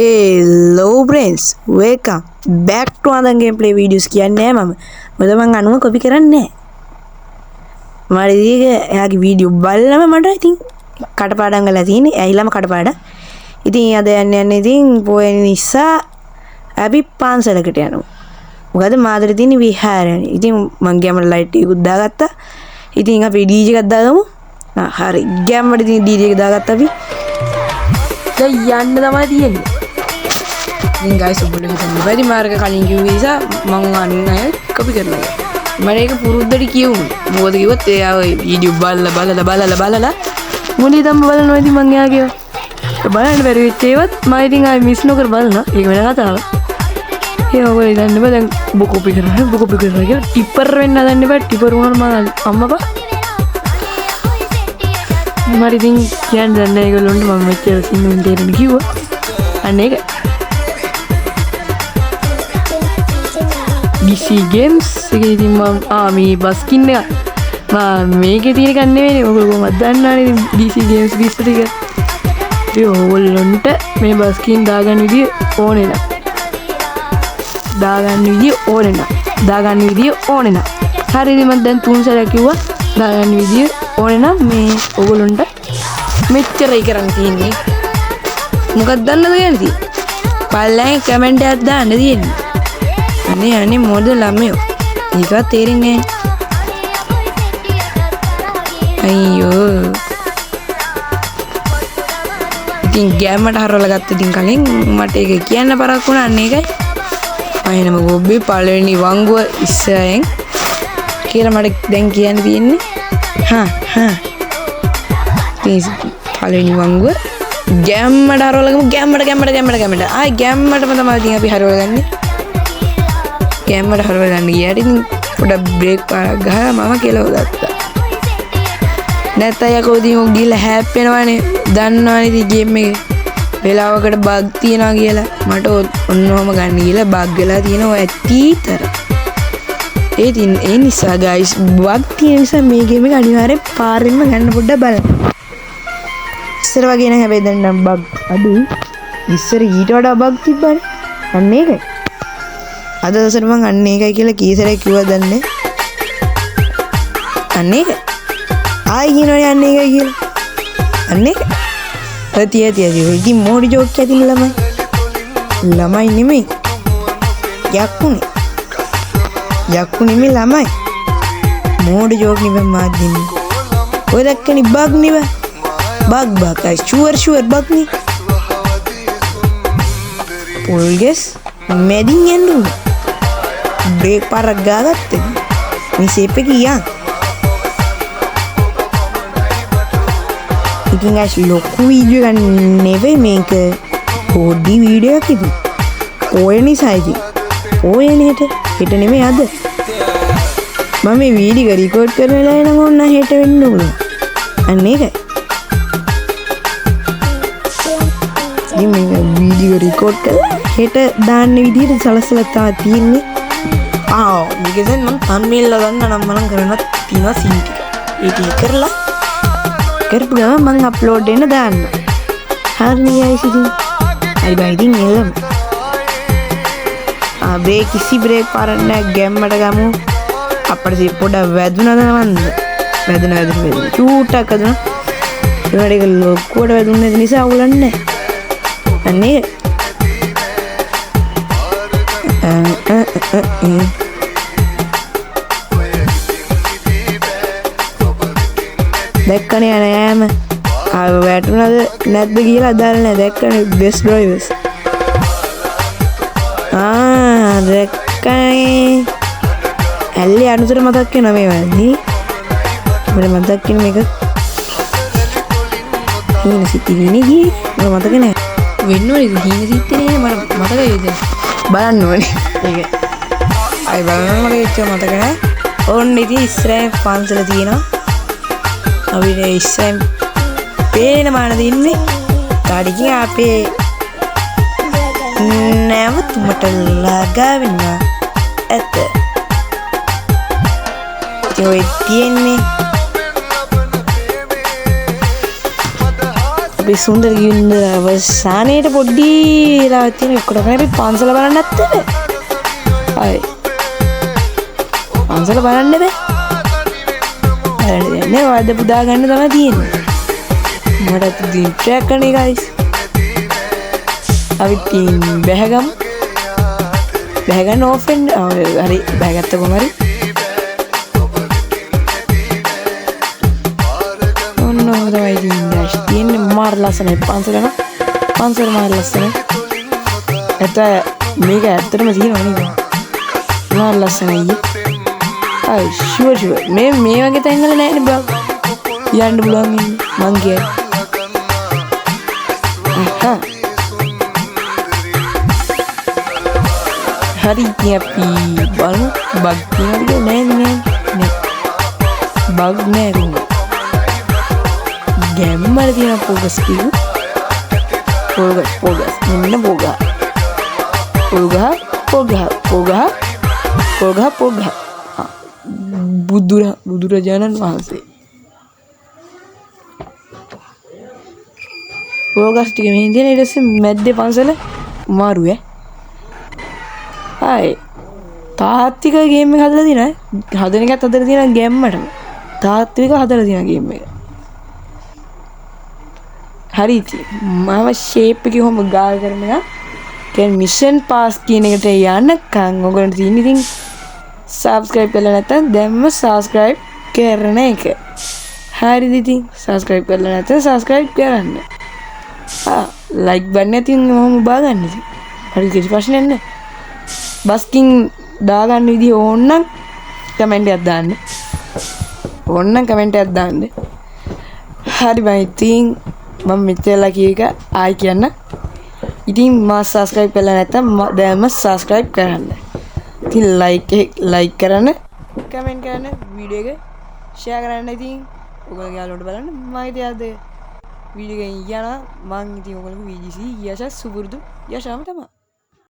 Hello friends, welcome back to another gameplay videos. කියන්නේ මම මොකද මම අනුව කොපි කරන්නේ නැහැ. මම එයාගේ වීඩියෝ බලලම මට ඉතින් කටපාඩම් කරලා තියෙන්නේ. ඇහිලාම කටපාඩම්. ඉතින් අද යන්නේ ඉතින් පොය නිසා අපි පාන්සලකට යනවා. මොකද මාතර තියෙන විහාරයනේ. ඉතින් මම ගෑමට ලයිට් එකක් දාගත්තා. ඉතින් අපි DJ එකක් දාගමු. හරි ගෑමට ඉතින් DJ එක දාගත්තා අපි. දැන් යන්න තමයි තියෙන්නේ. ඉතින් guys ඔබට හිතන්න බැරි මාර්ග කලින් කිව්ව නිසා මම අන්නය කොපි කරනවා. මම ඒක පුරුද්දට කියවමු. මොකද කිව්වොත් එයා ඔය වීඩියෝ බලලා මොලේ තම බලනවා. ඉතින් මං එයාගේ බලන්න බැරි වෙච්ච ඒවත් මම ඉතින් ආයි මිස් නොකර බලනවා. ඒක වෙන කතාවක්. ඒ ඔයගොල්ලෝ දන්න බෑ දැන් ඔබ කොපි කරනවා කියලා ටිපර් වෙන්න හදන්න බෑ. ටිපර් වුණාම අම්මපා මම ඉතින් කියන්න දන්නේ ඒගොල්ලොන්ට මම මෙච්චර සින්නුන් දෙන්න කිව්වා. අන්න ඒක DC games එකේ ඉතින් මම මේ බස්කින් එක මම මේකේ තියෙන එකක් නෙවෙයි. ඔයගොල්ලෝ කොහොමද දන්නවනේ ඉතින් DC games පිස්ස ටික. ඒ ඕගොල්ලොන්ට මේ බස්කින් දාගන්න විදිය ඕනේ නැහැ. දාගන්න විදිය ඕනේ නැහැ. හරි ඉතින් මම දැන් තුන් සැරයක් කිව්වා දාගන්න විදිය ඕනේ නම් මේ ඔයගොල්ලොන්ට මෙච්චරයි කරන්න තියෙන්නේ. මොකක්ද දන්නද කියන්නේ? පල්ලෙන් කමෙන්ට් එකක් දාන්න තියෙන්නේ. අනේ මොකද ළමයෝ. ඒකත් තේරෙන්නේ නැහැ. අයියෝ. ඉතින් ගෑමට හරවලා ගත්ත ඉතින් කලින් මට ඒක කියන්න පරක් වුණා. අන්න ඒකයි. අයිනම ගොබ්බේ පළවෙනි වංගුව ඉස්සරෙන් කියලා මට දැන් කියන්න තියෙන්නේ. පළවෙනි වංගුව ගෑම්මට හරවලගමු. ගෑම්මට ආයි ගෑම්මටම තමයි ඉතින් අපි හරවලගන්නේ. ගෑම්මට හරවලගන්න ගියාට ඉතින් පොඩක් බ්‍රේක් පාරක් ගහලා මම කෙලව ගත්තා. නැත්නම් යකෝ ඉතින් ඔය ගිහලා හැප්පෙනවනේ. දන්නවනේ ඉතින් ගේම් එකේ වෙලාවකට බග් තියනවා කියලා. මට ඔන්නෝම ගන්න ගිහලා බග් වෙලා තියෙනවා ඇත්තීතර. ඒ නිසා guys බග් තියෙන නිසා මේ ගේම් එක අනිවාර්යෙන් පාරෙන්ම ගන්න පොඩ්ඩක් බලන්න. ඉස්සර වගේ නෑ හැබැයි දැන් නම් බග් අඩුයි. ඉස්සර ඊට වඩා බග් තිබ්බනේ. අන්න ඒකයි. අද දවසට මං අන්න ඒකයි කියලා කී සැරයක් කිව්වද දන්නේ. අන්න ඒක. ආයි කියනවනේ අන්න ඒකයි කියලා. අන්න ඒක. තිය. ඉතින් මෝඩි ජෝක් ඇතින් ළමයි නෙමෙයි. යක්කු නෙමෙයි ළමයි. මෝඩි ජෝක් නෙමෙයි මාත් දෙන්නේ. ඔය දැක්කනේ බග් නෙමෙයි. බග් ෂුවර් බග් නේ. පොල්ගෙස් මෙඩින් යන්න බ්‍රේක් පාරක් ගාගත්තේ. මේ සේප් එක ගියා. ඉතින් guys ලොකු වීඩියෝ එකක් නෙවෙයි මේක. පොඩි වීඩියෝ එකක් ඉතින්. ඔය නිසා ඉතින්. ඔයනේ හෙට නෙමෙයි අද. මම මේ වීඩියෝ රෙකෝඩ් කරන වෙලාවේ නම් ඕන හෙට වෙන්න ඕන. අන්න ඒකයි. ඉතින් මේ වීඩියෝ රෙකෝඩ් කරලා හෙට දාන්න විදිහට සලස්සලා තමයි තියෙන්නේ. මේකෙන් මම thumbnail ගන්න නම් මම කරනවත් තියෙනවා සීන් ටික. ඒක කරලා කරපු ගමන් මම අප්ලෝඩ් වෙන්න දාන්න. හරිනේ guys ඉතින්. අයි බයි ඉතින් එළම. බ්‍රේක් පාරක් නැහැ ගැම්මට ගමු. අපිට පොඩක් වැදුනද නමන්ද? වැදුන. චූටක් අදුන. ඒවට ඒක ලොකුවට වැදුන්නේ නිසා අවුලන්නේ නැහැ. අනේ දැක්කනේ යෑම වැටුණාද නැද්ද කියලා අදාළ නැහැ. දැක්කනේ බෙස්ට් ඩ්‍රයිවර්ස්. දැක්කනේ ඇල්ලේ අනුතර මතක් වෙනවා මේ වගේ. මට මතක් වෙන මේක හීන සිතිවිනේ ගියේ. මට මතක නැහැ. වෙන්න ඕනේ හීන සිත්තේ මට මතකයි ඉතින්. බලන්න ඕනේ. ඒක. අය බලන්න මට ඉච්ච මතක නැහැ. ඕන්න ඉතින් ඉස්සරහ පන්සල තියෙනවා. අපිට ඉස්සෙන් පේන මාන දින්නේ කාඩිකින් අපේ නැවතුමට ළඟා වෙනවා ඇත. ඔය තියෙන්නේ අපි සුන්දර ගින්න අවසානයේට පොඩ්ඩි වෙලාවක් තියෙන එක්කට තමයි අපි පන්සල බලන්න නැත්තේ. අය පන්සල බලන්න බෑ. හරිනේ වද පුදා ගන්න තමයි තියෙන්නේ. මට දින් ට්‍රැක් කරන්නේ guys. අපි තින් බැහැගම්. බැහැගන්න ඕෆ් වෙන්න. හරි බැහැගත්ත කොහමද? ඔන්න තමයි තියෙන්නේ මාර ලස්සනයි පන්සල මාර ලස්සනයි. මේක ඇත්තටම තියෙනවා නේද? මාර ලස්සනයි. අය ෂුවර් මේ වගේ තැන්වල නෑනේ බ්ලොග් යන්න පුළුවන් මං කියන්නේ. හරි ඉතින් අපි බලමු බග් තියෙනවද නෑ බග් නෑ රුම ගැම්මල තියෙන පොගස් කිව් පොගස් මෙන්න පොගහ බුදුරජාණන් වහන්සේ පොගස් ටික මෙහෙන් තියෙන ඊට පස්සේ මැද්දේ පන්සල මාරු හායි තාත්වික ගේම් එක හදලා තියෙනවා හදන එකත් හදලා තියෙනවා ගැම්මටම තාත්වික හදලා තියෙනවා ගේම් එක හරි ඉතින් මම ෂේප් එකේ කොහොම ගාල් කරන එක කියන්නේ මිෂන් පාස් කියන එකට යන්නකම් ඔයගොල්ලන්ට තියෙන ඉතින් subscribe කරලා නැත්නම් දැන්ම subscribe කරන එක හරිද ඉතින් subscribe කරලා නැත්නම් subscribe කරන්න like බටන් එක තියෙන මොහොම බා ගන්න ඉතින් හරි කිසි ප්‍රශ්නයක් නැහැ බස්කින් දාගන්න විදිහ ඕනනම් කමෙන්ට් එකක් දාන්න හරි බයි ඉතින් මම මෙතනලා කීක ආයි කියන්න ඉතින් මා subscribe කරලා නැත්නම් දැන්ම subscribe කරන්න ඉතින් like කරන්න කමෙන්ට් කරන්න වීඩියෝ එක share කරන්න ඉතින් ඔයගොල්ලෝ යාළුවන්ට බලන්න මම ඉතින් අද වීඩියෝ එකෙන් යනවා මම ඉතින් ඔයගොල්ලෝ VGC යශස් සුපුරුදු යශාම තමයි